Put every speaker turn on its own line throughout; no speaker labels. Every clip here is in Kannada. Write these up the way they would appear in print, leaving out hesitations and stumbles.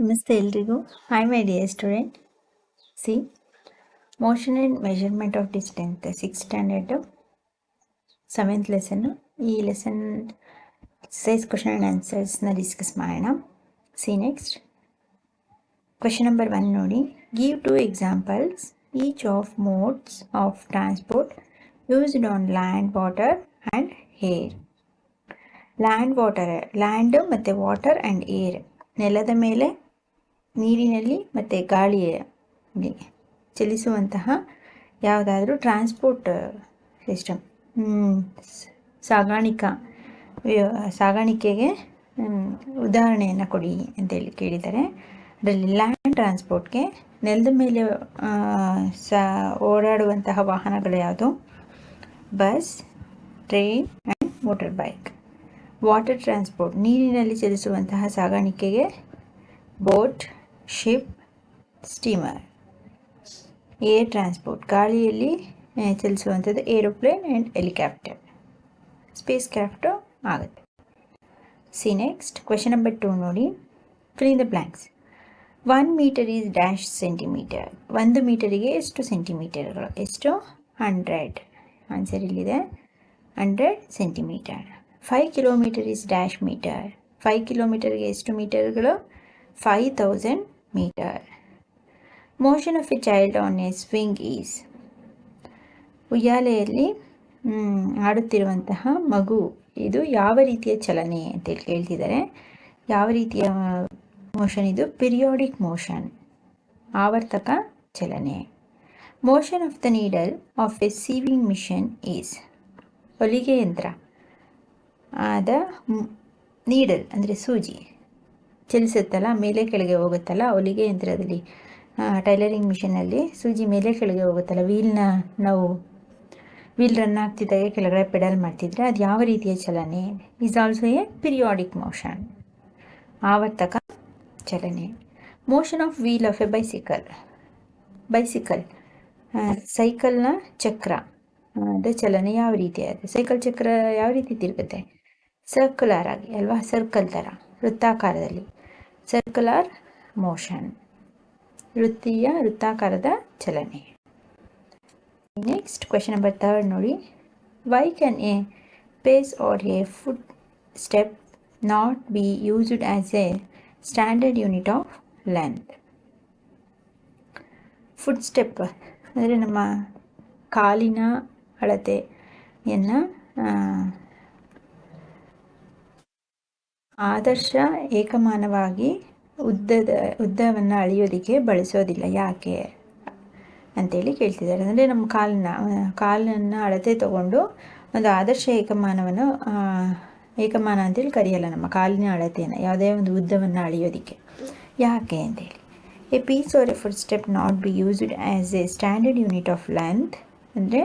ನಮಸ್ತೆ ಎಲ್ರಿಗೂ. Hi my dear student. See, motion and measurement of distance, 6th standard 7th lesson. ಈ ಲೆಸನ್ ಎಕ್ಸಸೈಸ್ ಕ್ವಶನ್ ಆ್ಯಂಡ್ ಆನ್ಸರ್ಸ್ನ ಡಿಸ್ಕಸ್ ಮಾಡೋಣ. ಸಿ ನೆಕ್ಸ್ಟ್ ಕ್ವಶನ್ ನಂಬರ್ 1 ನೋಡಿ. Give 2 examples each of modes of transport used on land, water and air. Land ಮತ್ತು ವಾಟರ್ ಆ್ಯಂಡ್ ಏರ್, ನೆಲದ ಮೇಲೆ, ನೀರಿನಲ್ಲಿ ಮತ್ತು ಗಾಳಿಯಲ್ಲಿ ಚಲಿಸುವಂತಹ ಯಾವುದಾದ್ರೂ ಟ್ರಾನ್ಸ್ಪೋರ್ಟ್ ಸಿಸ್ಟಮ್, ಸಾಗಾಣಿಕೆಗೆ ಉದಾಹರಣೆಯನ್ನು ಕೊಡಿ ಅಂತೇಳಿ ಕೇಳಿದ್ದಾರೆ. ಅದರಲ್ಲಿ ಲ್ಯಾಂಡ್ ಟ್ರಾನ್ಸ್ಪೋರ್ಟ್ಗೆ ನೆಲದ ಮೇಲೆ ಓಡಾಡುವಂತಹ ವಾಹನಗಳು ಯಾವುದು? Bus, train and motorbike. Water transport, ನೀರಿನಲ್ಲಿ ಚಲಿಸುವಂತಹ ಸಾಗಾಣಿಕೆಗೆ boat, ship, steamer. Air transport, ಗಾಳಿಯಲ್ಲಿ ಚಲಿಸುವಂಥದ್ದು aeroplane and helicopter, spacecraft ಆಗುತ್ತೆ. ಸಿ ನೆಕ್ಸ್ಟ್ ಕ್ವೆಶನ್ ನಂಬರ್ 2 ನೋಡಿ. Fill in the blanks. 1 metre is dash centimetre. 1 ಮೀಟರಿಗೆ ಎಷ್ಟು ಸೆಂಟಿಮೀಟರ್ಗಳು? ಎಷ್ಟು? 100. ಆನ್ಸರ್ ಇಲ್ಲಿದೆ, 100 centimetre. 5 kilometre is dash metre. 5 ಕಿಲೋಮೀಟರ್ಗೆ ಎಷ್ಟು ಮೀಟರ್ಗಳು? 5000 metre. Motion of a child on a swing is. ಉಯ್ಯಾಲೆಯಲ್ಲಿ ಆಡುತ್ತಿರುವಂತಹ ಮಗು, ಇದು ಯಾವ ರೀತಿಯ ಚಲನೆ ಅಂತೇಳಿ ಕೇಳ್ತಿದ್ದಾರೆ. ಯಾವ ರೀತಿಯ ಮೋಷನ್ ಇದು? ಪಿರಿಯಾಡಿಕ್ ಮೋಷನ್, ಆವರ್ತಕ ಚಲನೆ. Motion of the needle of a sewing machine is. ಹೊಲಿಗೆ ಯಂತ್ರ ಆದ ನೀಡಲ್ ಅಂದರೆ ಸೂಜಿ ಚಲಿಸುತ್ತಲ್ಲ, ಮೇಲೆ ಕೆಳಗೆ ಹೋಗುತ್ತಲ್ಲ. ಹೊಲಿಗೆ ಯಂತ್ರದಲ್ಲಿ, ಟೈಲರಿಂಗ್ ಮಿಷನಲ್ಲಿ ಸೂಜಿ ಮೇಲೆ ಕೆಳಗೆ ಹೋಗುತ್ತಲ್ಲ, ನಾವು ವೀಲ್ ರನ್ ಆಗ್ತಿದ್ದಾಗೆ ಕೆಳಗಡೆ ಪೆಡಲ್ ಮಾಡ್ತಿದ್ರೆ ಅದು ಯಾವ ರೀತಿಯ ಚಲನೆ? Is also a periodic motion, ಆವರ್ತಕ ಚಲನೆ. Motion of wheel of a bicycle, ಸೈಕಲ್ನ ಚಕ್ರ ಅದು ಚಲನೆ ಯಾವ ರೀತಿ ಆಗುತ್ತೆ? ಸೈಕಲ್ ಚಕ್ರ ಯಾವ ರೀತಿ ತಿರುಗುತ್ತೆ? ಸರ್ಕ್ಯುಲರ್ ಆಗಿ ಅಲ್ವಾ, ಸರ್ಕಲ್ ಥರ, ವೃತ್ತಾಕಾರದಲ್ಲಿ, ಸರ್ಕ್ಯುಲರ್ ಮೋಷನ್, ವೃತ್ತಾಕಾರದ ಚಲನೆ. ನೆಕ್ಸ್ಟ್ ಕ್ವೆಶನ್ ನಂಬರ್ 3 ನೋಡಿ. Why can a pace or a foot step not be used as a standard unit of length? Foot step ಅಂದರೆ ನಮ್ಮ ಕಾಲಿನ ಅಳತೆಯನ್ನು ಆದರ್ಶ ಏಕಮಾನವಾಗಿ ಉದ್ದವನ್ನು ಅಳೆಯೋದಕ್ಕೆ ಬಳಸೋದಿಲ್ಲ. ಯಾಕೆ ಅಂತೇಳಿ ಕೇಳ್ತಿದ್ದಾರೆ. ಅಂದರೆ ನಮ್ಮ ಕಾಲನ್ನು ಅಳತೆ ತಗೊಂಡು ಒಂದು ಆದರ್ಶ ಏಕಮಾನ ಅಂತೇಳಿ ಕರೆಯಲ್ಲ ನಮ್ಮ ಕಾಲಿನ ಅಳತೆಯನ್ನು, ಯಾವುದೇ ಒಂದು ಉದ್ದವನ್ನು ಅಳೆಯೋದಕ್ಕೆ. ಯಾಕೆ ಅಂತೇಳಿ. A pace or a foot step not be used as a standard unit of length ಅಂದರೆ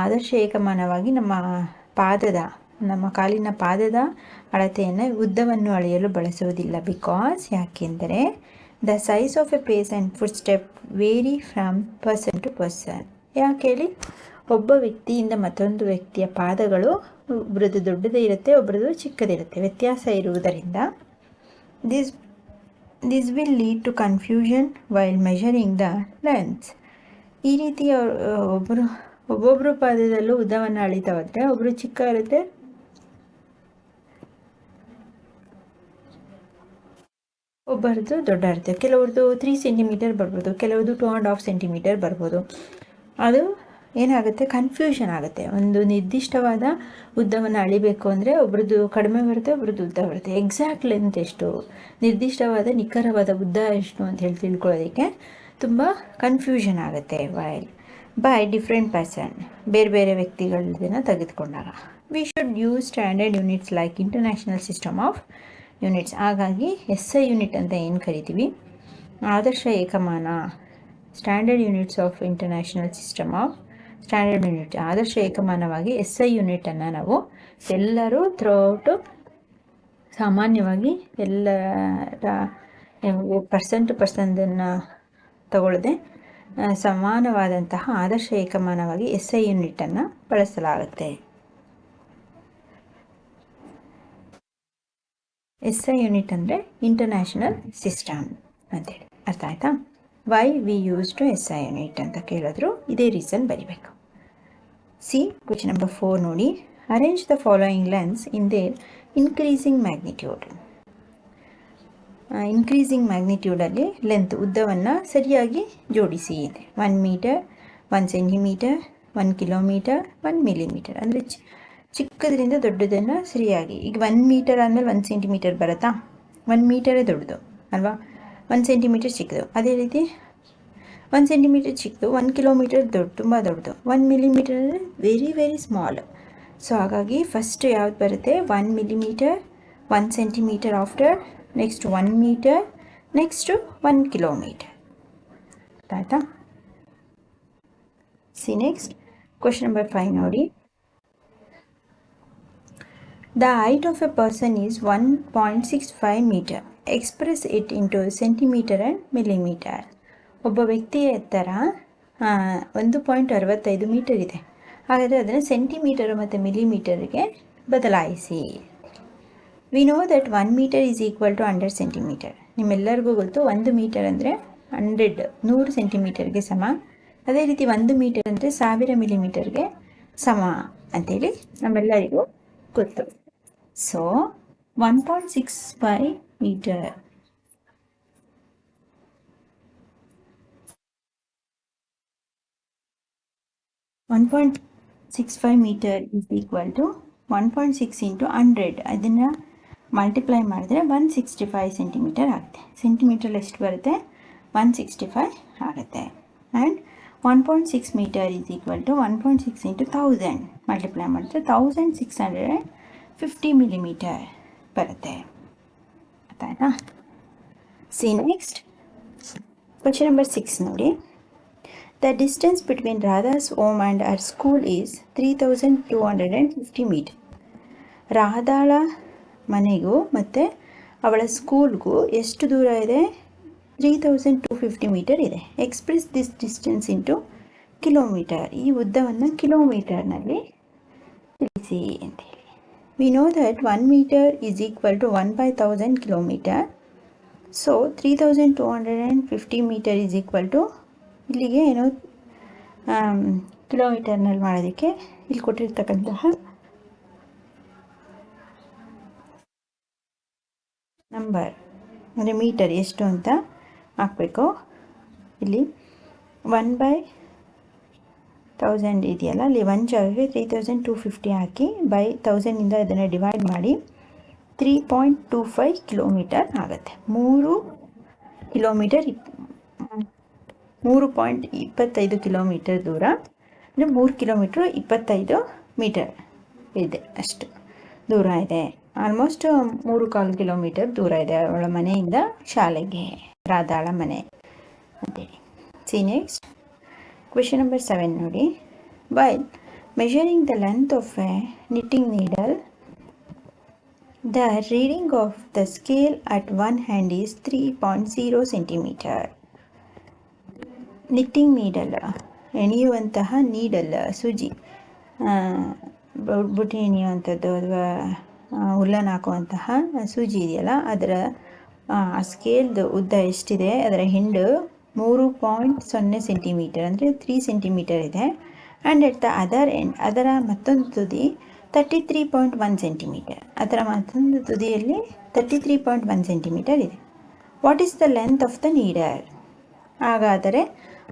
ಆದರ್ಶ ಏಕಮಾನವಾಗಿ ನಮ್ಮ ಕಾಲಿನ ಪಾದದ ಅಳತೆಯನ್ನು ಉದ್ದವನ್ನು ಅಳೆಯಲು ಬಳಸುವುದಿಲ್ಲ. ಬಿಕಾಸ್ ಯಾಕೆಂದರೆ the size of a pace and foot step vary from person to person. ಯಾಕೆ ಹೇಳಿ? ಒಬ್ಬ ವ್ಯಕ್ತಿಯಿಂದ ಮತ್ತೊಂದು ವ್ಯಕ್ತಿಯ ಪಾದಗಳು ಒಬ್ಬರದ್ದು ದೊಡ್ಡದೇ ಇರುತ್ತೆ, ಒಬ್ಬರದ್ದು ಚಿಕ್ಕದಿರುತ್ತೆ. ವ್ಯತ್ಯಾಸ ಇರುವುದರಿಂದ this will lead to confusion while measuring the lengths. ಈ ರೀತಿಯ ಒಬ್ಬೊಬ್ಬರು ಪಾದದಲ್ಲೂ ಉದ್ದವನ್ನು ಅಳಿತಾ ಹೋದರೆ ಒಬ್ಬರು ಚಿಕ್ಕ ಇರುತ್ತೆ, ಒಬ್ಬರದ್ದು ದೊಡ್ಡ ಇರುತ್ತೆ. ಕೆಲವ್ರದ್ದು 3 ಸೆಂಟಿಮೀಟರ್ ಬರ್ಬೋದು, ಕೆಲವ್ರದ್ದು 2.5 ಸೆಂಟಿಮೀಟರ್ ಬರ್ಬೋದು. ಅದು ಏನಾಗುತ್ತೆ? ಕನ್ಫ್ಯೂಷನ್ ಆಗುತ್ತೆ. ಒಂದು ನಿರ್ದಿಷ್ಟವಾದ ಉದ್ದವನ್ನು ಅಳಿಬೇಕು ಅಂದರೆ ಒಬ್ರದ್ದು ಕಡಿಮೆ ಬರುತ್ತೆ, ಒಬ್ರದ್ದು ಉದ್ದ ಬರುತ್ತೆ. ಎಕ್ಸಾಕ್ಟ್ ಲೆಂತ್ ಎಷ್ಟು, ನಿರ್ದಿಷ್ಟವಾದ ನಿಖರವಾದ ಉದ್ದ ಎಷ್ಟು ಅಂತ ಹೇಳಿ ತಿಳ್ಕೊಳ್ಳೋದಕ್ಕೆ ತುಂಬ ಕನ್ಫ್ಯೂಷನ್ ಆಗುತ್ತೆ. ಬೈ ಡಿಫ್ರೆಂಟ್ ಪರ್ಸನ್, ಬೇರೆ ಬೇರೆ ವ್ಯಕ್ತಿಗಳನ್ನ ತೆಗೆದುಕೊಂಡಾಗ. We should use standard units like international system of units. ಹಾಗಾಗಿ SI ಯೂನಿಟ್ ಅಂತ ಏನು ಕರಿತೀವಿ, ಆದರ್ಶ ಏಕಮಾನ, standard units of international system of standard unit, ಆದರ್ಶ ಏಕಮಾನವಾಗಿ SI ಯೂನಿಟನ್ನು ನಾವು ಎಲ್ಲರೂ ಥ್ರೂಔಟು ಸಾಮಾನ್ಯವಾಗಿ ಎಲ್ಲರ ಪರ್ಸನ್ ಟು ಪರ್ಸನ್ದನ್ನು ತಗೊಳ್ಳದೆ ಸಮಾನವಾದಂತಹ ಆದರ್ಶ ಏಕಮಾನವಾಗಿ SI ಯೂನಿಟನ್ನು ಬಳಸಲಾಗುತ್ತೆ. SI ಯೂನಿಟ್ ಅಂದರೆ ಇಂಟರ್ನ್ಯಾಷನಲ್ ಸಿಸ್ಟಮ್ ಅಂತೇಳಿ. ಅರ್ಥ ಆಯ್ತಾ? Why we use to SI unit ಅಂತ ಕೇಳಿದ್ರು ಇದೇ ರೀಸನ್ ಬರಿಬೇಕು. ಸಿ ಕ್ವೆಶ್ಚನ್ ನಂಬರ್ 4 ನೋಡಿ. Arrange the following lengths in their increasing magnitude. Increasing ಮ್ಯಾಗ್ನಿಟ್ಯೂಡಲ್ಲಿ ಲೆಂತ್ ಉದ್ದವನ್ನು ಸರಿಯಾಗಿ ಜೋಡಿಸಿ ಇದೆ. 1 ಮೀಟರ್, 1 ಸೆಂಟಿಮೀಟರ್, 1 ಕಿಲೋಮೀಟರ್, 1 ಮಿಲಿಮೀಟರ್. ಅಂದರೆ ಚಿಕ್ಕದ್ರಿಂದ ದೊಡ್ಡದನ್ನು ಸರಿಯಾಗಿ. ಈಗ 1 ಮೀಟರ್ ಆದಮೇಲೆ 1 ಸೆಂಟಿಮೀಟರ್ ಬರುತ್ತಾ? 1 ಮೀಟರೇ ದೊಡ್ಡದು ಅಲ್ವಾ? 1 ಸೆಂಟಿಮೀಟರ್ ಚಿಕ್ಕದು. ಅದೇ ರೀತಿ 1 ಸೆಂಟಿಮೀಟರ್ ಚಿಕ್ಕದು, 1 ಕಿಲೋಮೀಟರ್ ತುಂಬ ದೊಡ್ಡದು, 1 ಮಿಲಿಮೀಟರ್ ಅಂದರೆ ವೆರಿ ವೆರಿ ಸ್ಮಾಲ್. ಸೊ ಹಾಗಾಗಿ ಫಸ್ಟ್ ಯಾವ್ದು ಬರುತ್ತೆ? 1 millimetre, 1 centimetre after, next 1 metre, next 1 kilometre. ಆಯಿತಾ? ಸಿ ನೆಕ್ಸ್ಟ್ ಕ್ವೆಶ್ಚನ್ ನಂಬರ್ 5 ನೋಡಿ. The height of a person is 1.65 meter. Express it into centimeter and millimeter. ಒಬ್ಬ ವ್ಯಕ್ತಿಯ ಎತ್ತರ 1.65 ಮೀಟರ್ ಇದೆ. ಹಾಗಾದರೆ ಅದನ್ನು ಸೆಂಟಿಮೀಟರ್ ಮತ್ತು ಮಿಲಿಮೀಟರ್ಗೆ ಬದಲಾಯಿಸಿ. We know that 1 metre is equal to 100 centimetre. ನಿಮ್ಮೆಲ್ಲರಿಗೂ ಗೊತ್ತು 1 ಮೀಟರ್ ಅಂದರೆ 100 ಸೆಂಟಿಮೀಟರ್ಗೆ ಸಮ. ಅದೇ ರೀತಿ 1 ಮೀಟರ್ ಅಂದರೆ 1000 ಮಿಲಿಮೀಟರ್ಗೆ ಸಮ ಅಂತೇಳಿ ನಮ್ಮೆಲ್ಲರಿಗೂ ಗೊತ್ತು. So 1.65 metre is equal to 1.6 into 100. ಅದನ್ನು ಮಲ್ಟಿಪ್ಲೈ ಮಾಡಿದ್ರೆ 165 ಸೆಂಟಿಮೀಟರ್ ಆಗುತ್ತೆ. ಸೆಂಟಿಮೀಟರ್ ಎಷ್ಟು ಬರುತ್ತೆ? 165 ಆಗುತ್ತೆ. And 1.6 metre is equal to 1.6 into 1000 multiply ಮಾಡಿದ್ರೆ 1650 ಮಿಲಿಮೀಟರ್ ಬರುತ್ತೆ. ಆಯ್ತಾ? ಸಿ ನೆಕ್ಸ್ಟ್ ಕ್ವೆಶ್ಚನ್ ನಂಬರ್ 6 ನೋಡಿ. The distance between Radha's home and our school is 3250 metre. ರಾಧಾಳ ಮನೆಗೂ ಮತ್ತು ಅವಳ ಸ್ಕೂಲ್ಗೂ ಎಷ್ಟು ದೂರ ಇದೆ? 3250 ಮೀಟರ್ ಇದೆ. Express this distance into kilometre. ಈ ಉದ್ದವನ್ನು ಕಿಲೋಮೀಟರ್ನಲ್ಲಿ ತಿಳಿಸಿ ಅಂತೇಳಿ. We know that 1 metre is equal to 1/1000 kilometre. So 3250 metre is equal to, ಇಲ್ಲಿಗೆ ಏನೋ ಕಿಲೋಮೀಟರ್ನಲ್ಲಿ ಮಾಡೋದಕ್ಕೆ ಇಲ್ಲಿ ಕೊಟ್ಟಿರ್ತಕ್ಕಂತಹ ನಂಬರ್ ಅಂದರೆ ಮೀಟರ್ ಎಷ್ಟು ಅಂತ ಹಾಕಬೇಕು. ಇಲ್ಲಿ 1/1000 ಇದೆಯಲ್ಲ, ಅಲ್ಲಿ 1 ಜಾಗಕ್ಕೆ 3250 ಹಾಕಿ ಬೈ 1000ಇಂದ ಅದನ್ನು ಡಿವೈಡ್ ಮಾಡಿ 3.25 ಕಿಲೋಮೀಟರ್ ಆಗುತ್ತೆ. 3 ಕಿಲೋಮೀಟರ್ 3.25 ಕಿಲೋಮೀಟರ್ ದೂರ ಅಂದರೆ 3 ಕಿಲೋಮೀಟ್ರು 25 ಮೀಟರ್ ಇದೆ, ಅಷ್ಟು ದೂರ ಇದೆ. ಆಲ್ಮೋಸ್ಟ್ 3.25 ಕಿಲೋಮೀಟರ್ ದೂರ ಇದೆ ಅವಳ ಮನೆಯಿಂದ ಶಾಲೆಗೆ, ರಾಧಾಳ ಮನೆ ಅಂತೇಳಿ. ಸಿ ನೆಕ್ಸ್ಟ್ ಕ್ವೆಶ್ಚನ್ ನಂಬರ್ 7 ನೋಡಿ. While measuring the length of a knitting needle, the reading of the scale at one hand is 3.0 centimetre. Knitting needle, ಎಣಿಯುವಂತಹ ನೀಡಲ್, ಸೂಜಿ, ಬುಟ್ಟಿ ಎಣಿಯುವಂಥದ್ದು ಅಥವಾ ಉಲ್ಲನ್ ಹಾಕುವಂತಹ ಸೂಜಿ ಇದೆಯಲ್ಲ, ಅದರ ಸ್ಕೇಲ್ದು ಉದ್ದ ಎಷ್ಟಿದೆ? ಅದರ ಹಿಂಡು 3.0 ಸೆಂಟಿಮೀಟರ್ ಅಂದರೆ 3 ಸೆಂಟಿಮೀಟರ್ ಇದೆ. And at the other end, ಅದರ ಮತ್ತೊಂದು ತುದಿ 33.1 ಸೆಂಟಿಮೀಟರ್. ಅದರ ಮತ್ತೊಂದು ತುದಿಯಲ್ಲಿ 33.1 ಸೆಂಟಿಮೀಟರ್ ಇದೆ. What is the length of the needle? ಹಾಗಾದರೆ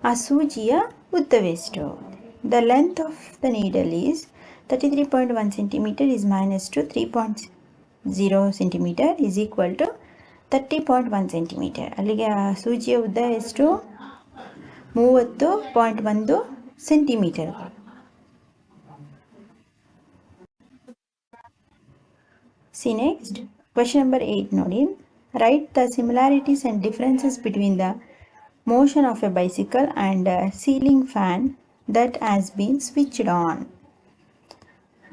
ಆ ಸೂಜಿಯ ಉದ್ದವೆಷ್ಟು? The length of the needle is 33.1 centimeter is minus to 3.0 centimeter is equal to 30.1 centimeter. ಅಲ್ಲಿಗೆ ಆ ಸೂಜಿಯ ಉದ್ದ ಎಷ್ಟು? 30.1 centimetre. C next question number 8 ನೋಡಿ. Right the similarities and differences between the motion of a bicycle and a ceiling fan that has been switched on.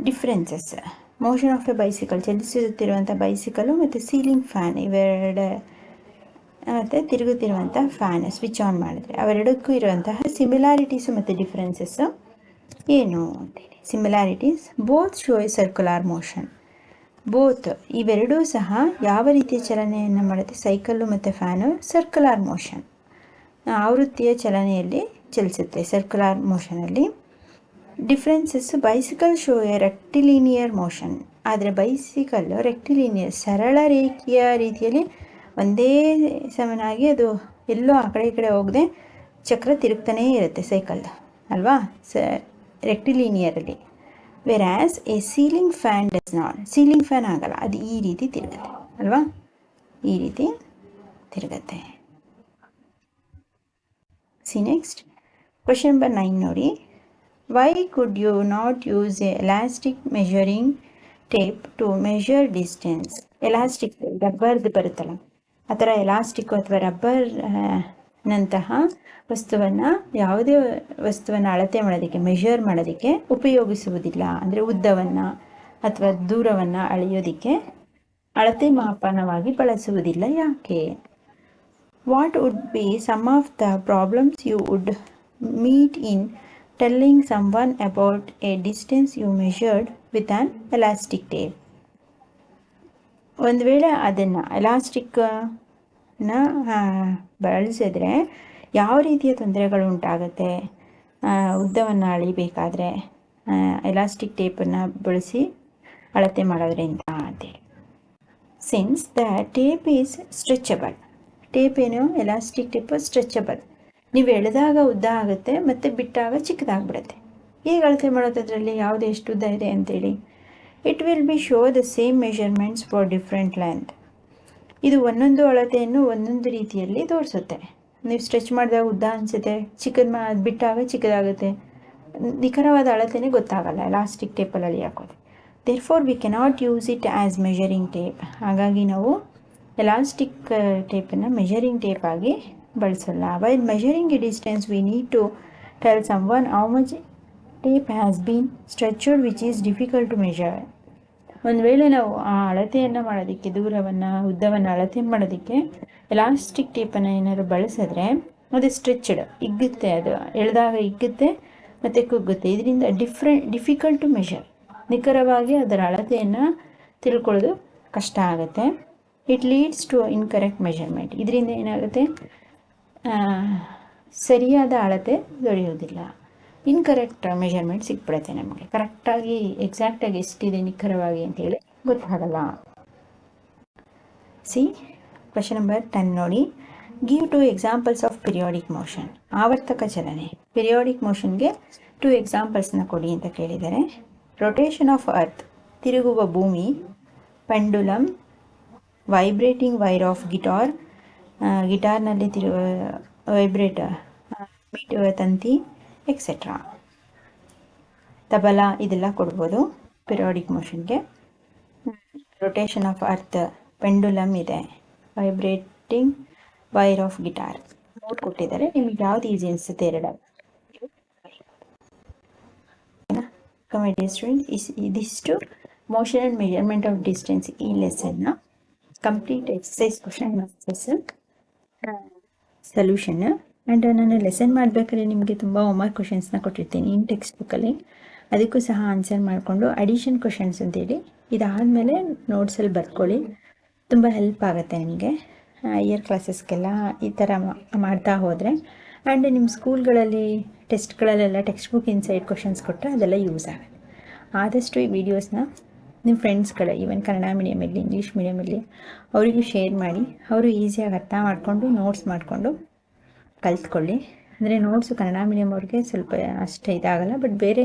Differences: motion of a bicycle, ಚಲಿಸುತ್ತಿರುವಂಥ ಬೈಸಿಕಲು ಮತ್ತು ಸೀಲಿಂಗ್ ಫ್ಯಾನ್, ಇವೆರಡು ಮತ್ತು ತಿರುಗುತ್ತಿರುವಂಥ ಫ್ಯಾನ್ ಸ್ವಿಚ್ ಆನ್ ಮಾಡಿದರೆ ಅವೆರಡಕ್ಕೂ ಇರುವಂತಹ ಸಿಮಿಲಾರಿಟೀಸು ಮತ್ತು ಡಿಫ್ರೆನ್ಸಸ್ಸು ಏನು ಅಂತೇಳಿ. Similarities: both show A circular motion. Both ಇವೆರಡೂ ಸಹ ಯಾವ ರೀತಿಯ ಚಲನೆಯನ್ನು ಮಾಡುತ್ತೆ? ಸೈಕಲ್ಲು ಮತ್ತು ಫ್ಯಾನು ಸರ್ಕ್ಯುಲರ್ ಮೋಷನ್, ಆವೃತ್ತಿಯ ಚಲನೆಯಲ್ಲಿ ಚಲಿಸುತ್ತೆ, ಸರ್ಕ್ಯುಲರ್ ಮೋಷನಲ್ಲಿ. Differences: bicycle show a rectilinear motion, ಆದರೆ ಬೈಸಿಕಲ್ ರೆಕ್ಟಿಲಿನಿಯರ್ ಸರಳ ರೇಖೆಯ ರೀತಿಯಲ್ಲಿ ಒಂದೇ ಸಮನಾಗಿ ಅದು ಎಲ್ಲೋ ಆ ಕಡೆ ಈ ಕಡೆ ಹೋಗದೆ ಚಕ್ರ ತಿರುಗ್ತಾನೇ ಇರುತ್ತೆ ಸೈಕಲ್ ಅಲ್ವಾ, ರೆಕ್ಟಿಲಿನಿಯರಲ್ಲಿ. Versus a ceiling fan does not, ceiling fan ಆಗಲ್ಲ, ಅದು ಈ ರೀತಿ ತಿರುಗುತ್ತೆ ಅಲ್ವಾ, ಈ ರೀತಿ ತಿರುಗತ್ತೆ. ಸಿ ನೆಕ್ಸ್ಟ್ ಕ್ವೆಶ್ಚನ್ ನಂಬರ್ 9 ನೋಡಿ. Why could you not use a elastic measuring tape to measure distance? Elastic ರಬ್ಬರ್ದು ಬರುತ್ತಲ್ಲ ಆ ಥರ ಎಲಾಸ್ಟಿಕ್ ಅಥವಾ ರಬ್ಬರ್ ನಂತಹ ವಸ್ತುವನ್ನು ಯಾವುದೇ ವಸ್ತುವನ್ನು ಅಳತೆ ಮಾಡೋದಕ್ಕೆ, ಮೆಷರ್ ಮಾಡೋದಕ್ಕೆ ಉಪಯೋಗಿಸುವುದಿಲ್ಲ. ಅಂದರೆ ಉದ್ದವನ್ನು ಅಥವಾ ದೂರವನ್ನು ಅಳೆಯೋದಕ್ಕೆ ಅಳತೆ ಮಾಪನವಾಗಿ ಬಳಸುವುದಿಲ್ಲ, ಯಾಕೆ? What would be some of the problems you would meet in telling someone about a distance you measured with an elastic tape? ಒಂದು ವೇಳೆ ಅದನ್ನು ಎಲಾಸ್ಟಿಕ್ಕನ್ನ ಬಳಸಿದ್ರೆ ಯಾವ ರೀತಿಯ ತೊಂದರೆಗಳು ಉಂಟಾಗುತ್ತೆ ಉದ್ದವನ್ನು ಅಳಿಬೇಕಾದ್ರೆ ಎಲಾಸ್ಟಿಕ್ ಟೇಪನ್ನು ಬಳಸಿ ಅಳತೆ ಮಾಡೋದ್ರಿಂದ ಅಂತೇಳಿ. Since the tape is stretchable, tape ಏನು, ಎಲಾಸ್ಟಿಕ್ ಟೇಪ್ ಸ್ಟ್ರೆಚಬಲ್, ನೀವು ಎಳೆದಾಗ ಉದ್ದ ಆಗುತ್ತೆ ಮತ್ತು ಬಿಟ್ಟಾಗ ಚಿಕ್ಕದಾಗ್ಬಿಡುತ್ತೆ. ಹೇಗೆ ಅಳತೆ ಮಾಡೋದ್ರಲ್ಲಿ ಯಾವುದು ಎಷ್ಟು ಉದ್ದ ಇದೆ ಅಂತೇಳಿ? It will be show the same measurements for different length, ಇದು ಒಂದೊಂದು ಅಳತೆಯನ್ನು ಒಂದೊಂದು ರೀತಿಯಲ್ಲಿ ತೋರಿಸುತ್ತೆ. ನೀವು ಸ್ಟ್ರೆಚ್ ಮಾಡಿದಾಗ ಉದ್ದ ಅನಿಸುತ್ತೆ, ಬಿಟ್ಟಾಗ ಚಿಕ್ಕದಾಗುತ್ತೆ, ನಿಖರವಾದ ಅಳತೆನೇ ಗೊತ್ತಾಗಲ್ಲ ಎಲಾಸ್ಟಿಕ್ ಟೇಪಲ್ಲಿ ಅಳಿಯಾಕೋದು. Therefore we cannot use it as measuring tape, ಹಾಗಾಗಿ ನಾವು ಎಲಾಸ್ಟಿಕ್ ಟೇಪನ್ನು ಮೆಷರಿಂಗ್ ಟೇಪ್ ಆಗಿ ಬಳಸಲ್ಲ. While measuring a distance we need to tell someone how much tape has been stretched which is difficult to measure. ಒಂದು ವೇಳೆ ನಾವು ಆ ಅಳತೆಯನ್ನು ಮಾಡೋದಕ್ಕೆ, ದೂರವನ್ನು ಉದ್ದವನ್ನು ಅಳತೆ ಮಾಡೋದಕ್ಕೆ ಎಲಾಸ್ಟಿಕ್ ಟೇಪನ್ನು ಏನಾದ್ರು ಬಳಸಿದ್ರೆ ಅದು ಸ್ಟ್ರೆಚ್ಡ್, ಹಿಗ್ಗುತ್ತೆ, ಅದು ಎಳೆದಾಗ ಹಿಗ್ಗುತ್ತೆ ಮತ್ತು ಕುಗ್ಗುತ್ತೆ, ಇದರಿಂದ ಡಿಫಿಕಲ್ಟ್ ಟು ಮೆಷರ್, ನಿಖರವಾಗಿ ಅದರ ಅಳತೆಯನ್ನು ತಿಳ್ಕೊಳ್ಳೋದು ಕಷ್ಟ ಆಗುತ್ತೆ. It leads to incorrect measurement, ಇದರಿಂದ ಏನಾಗುತ್ತೆ, ಸರಿಯಾದ ಅಳತೆ ದೊರೆಯುವುದಿಲ್ಲ, ಇನ್ಕರೆಕ್ಟ್ ಮೆಷರ್ಮೆಂಟ್ ಸಿಕ್ಬಿಡುತ್ತೆ ನಮಗೆ, ಕರೆಕ್ಟಾಗಿ ಎಕ್ಸಾಕ್ಟಾಗಿ ಎಷ್ಟಿದೆ ನಿಖರವಾಗಿ ಅಂತೇಳಿ ಗೊತ್ತಾಗಲ್ಲ. ಸಿ ಕ್ವೆಶ್ಚನ್ ನಂಬರ್ 10 ನೋಡಿ. Give 2 examples of periodic motion, ಆವರ್ತಕ ಚಲನೆ. ಪಿರಿಯಾಡಿಕ್ ಮೋಷನ್ಗೆ 2 ಎಕ್ಸಾಂಪಲ್ಸ್ನ ಕೊಡಿ ಅಂತ ಕೇಳಿದ್ದಾರೆ. ರೊಟೇಷನ್ ಆಫ್ ಅರ್ತ್, ತಿರುಗುವ ಭೂಮಿ. Pendulum, vibrating wire of guitar, ಗಿಟಾರ್ನಲ್ಲಿ ವೈಬ್ರೇಟ್ ಮೀಟುವ ತಂತಿ, ಎಕ್ಸೆಟ್ರಾ. ತಬಲಾ ಇದೆಲ್ಲ ಕೊಡ್ಬೋದು ಪಿರಿಯಾಡಿಕ್ ಮೋಷನ್ಗೆ. ರೊಟೇಷನ್ ಆಫ್ ಅರ್ತ್, ಪೆಂಡುಲಮ್ ಇದೆ, ವೈಬ್ರೇಟಿಂಗ್ ವೈರ್ ಆಫ್ ಗಿಟಾರ್ 3 ಕೊಟ್ಟಿದ್ದಾರೆ. ನಿಮಗೆ ಯಾವ್ದು ಈಸಿ ಅನಿಸುತ್ತೆ ಎರಡು? Come dear student, this to motion and measurement of distance ಈ ಲೆಸನ್ನ complete exercise question answers solution. And ನಾನು ಲೆಸನ್ ಮಾಡಬೇಕಾದ್ರೆ ನಿಮಗೆ ತುಂಬ ಹೋಮ್ವರ್ಕ್ ಕ್ವಶನ್ಸ್ನ ಕೊಟ್ಟಿರ್ತೀನಿ ಇನ್ ಟೆಕ್ಸ್ಟ್ ಬುಕ್ಕಲ್ಲಿ, ಅದಕ್ಕೂ ಸಹ ಆನ್ಸರ್ ಮಾಡಿಕೊಂಡು ಅಡಿಷನ್ ಕ್ವಶನ್ಸ್ ಅಂತೇಳಿ ಇದಾದಮೇಲೆ ನೋಟ್ಸಲ್ಲಿ ಬರ್ಕೊಳ್ಳಿ, ತುಂಬ ಹೆಲ್ಪ್ ಆಗುತ್ತೆ ನಿಮಗೆ ಇಯರ್ ಕ್ಲಾಸಸ್ಗೆಲ್ಲ ಈ ಥರ ಮಾಡ್ತಾ ಹೋದರೆ. ಆ್ಯಂಡ್ ನಿಮ್ಮ ಸ್ಕೂಲ್ಗಳಲ್ಲಿ ಟೆಸ್ಟ್ಗಳಲ್ಲೆಲ್ಲ ಟೆಕ್ಸ್ಟ್ ಬುಕ್ ಇನ್ಸೈಡ್ ಕ್ವಶನ್ಸ್ ಕೊಟ್ಟರೆ ಅದೆಲ್ಲ ಯೂಸ್ ಆಗುತ್ತೆ. ಆದಷ್ಟು ಈ ವಿಡಿಯೋಸ್ನ ನಿಮ್ಮ ಫ್ರೆಂಡ್ಸ್ಗಳು, ಈವನ್ ಕನ್ನಡ ಮೀಡಿಯಮಲ್ಲಿ, ಇಂಗ್ಲೀಷ್ ಮೀಡಿಯಮಲ್ಲಿ ಅವರಿಗೂ ಶೇರ್ ಮಾಡಿ, ಅವರು ಈಸಿಯಾಗಿ ಅರ್ಥ ಮಾಡಿಕೊಂಡು ನೋಟ್ಸ್ ಮಾಡಿಕೊಂಡು ಕಲ್ತ್ಕೊಳ್ಳಿ. ಅಂದರೆ ನೋಟ್ಸು ಕನ್ನಡ ಮೀಡಿಯಮ್ ಅವ್ರಿಗೆ ಸ್ವಲ್ಪ ಅಷ್ಟೇ ಇದಾಗಲ್ಲ, ಬಟ್ ಬೇರೆ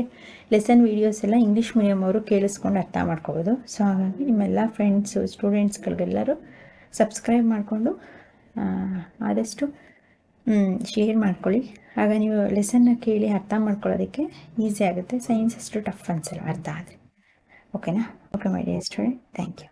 ಲೆಸನ್ ವೀಡಿಯೋಸ್ ಎಲ್ಲ ಇಂಗ್ಲೀಷ್ ಮೀಡಿಯಮ್ ಅವರು ಕೇಳಿಸ್ಕೊಂಡು ಅರ್ಥ ಮಾಡ್ಕೋಬೋದು. ಸೊ ಹಾಗಾಗಿ ನಿಮ್ಮೆಲ್ಲ ಫ್ರೆಂಡ್ಸು ಸ್ಟೂಡೆಂಟ್ಸ್ಗಳಿಗೆಲ್ಲರೂ ಸಬ್ಸ್ಕ್ರೈಬ್ ಮಾಡಿಕೊಂಡು ಆದಷ್ಟು ಶೇರ್ ಮಾಡ್ಕೊಳ್ಳಿ. ಆಗ ನೀವು ಲೆಸನ್ನ ಕೇಳಿ ಅರ್ಥ ಮಾಡ್ಕೊಳ್ಳೋದಕ್ಕೆ ಈಸಿ ಆಗುತ್ತೆ. ಸೈನ್ಸ್ ಅಷ್ಟು ಟಫ್ ಅನ್ಸಲ್ಲ ಅರ್ಥ ಆದರೆ. ಓಕೆನಾ? Okay my dear student, thank you.